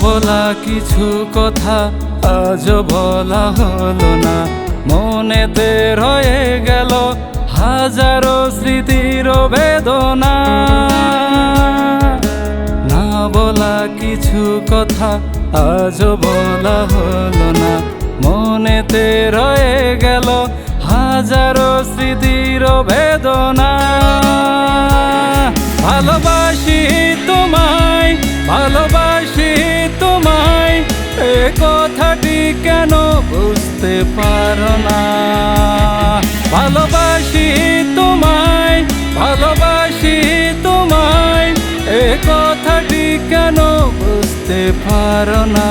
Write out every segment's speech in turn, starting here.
বলা কিছু কথা আজ বলা হলো না, মনেতে রয়ে গেল হাজারো স্মৃতির বেদনা। না বলা কিছু কথা আজ বলা হলো না, মনেতে রয়ে গেল হাজারো স্মৃতির বেদনা। ভালোবাসি তোমায়, ভালোবাসি তোমায়, এ কথাটি কেন বুঝতে পারো না? ভালোবাসি তোমায়, ভালোবাসি তোমায়, এ কথাটি কেন বুঝতে পারো না?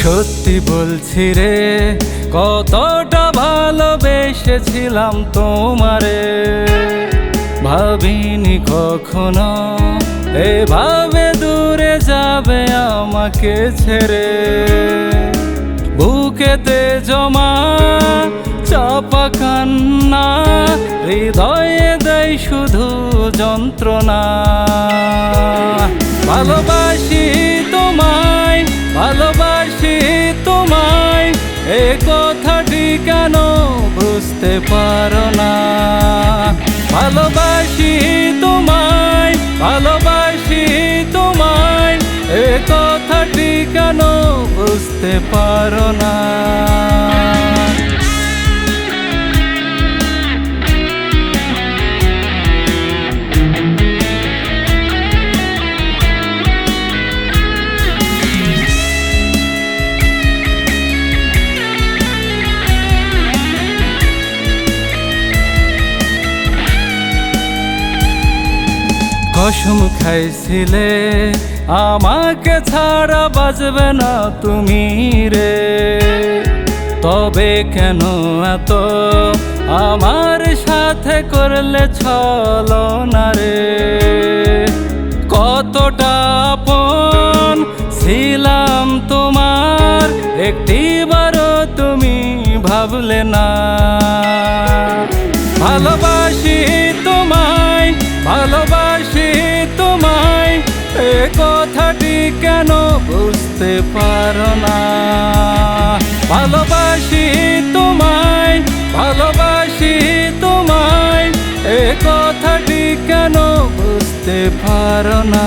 সত্যি বলছি রে, কতটা ভালোবেসেছিলাম তোমারে। ভাবিনি কখনো এভাবে দূরে যাবে আমাকে ছেড়ে। বুকেতে জমা চাপা কান্না, হৃদয়ে দেয় শুধু যন্ত্রণা। ভালোবাসি তোমায়, ভালোবাসি তোমায়, এ কথাটি কেন বুঝতে পারো না? ভালোবাসি তোমায়, ভালোবাসি তোমায়, এ কথাটি কেন বুঝতে পারো না? কসম খাইছিলে আমাকে ছাড়া বাজবে না তুমি রে, তবে কেন এত আমার সাথে করলে ছলনা রে? কতটা আপন ছিলাম তোমার, একটিবারও তুমি ভাবলে না। ভালোবাসি তোমায়, ভালোবাসি তোমায়, এ কথাটি কেন বুঝতে পারো না? ভালোবাসি তোমায়, ভালোবাসি তোমায়, এ কথাটি কেন বুঝতে পারো না?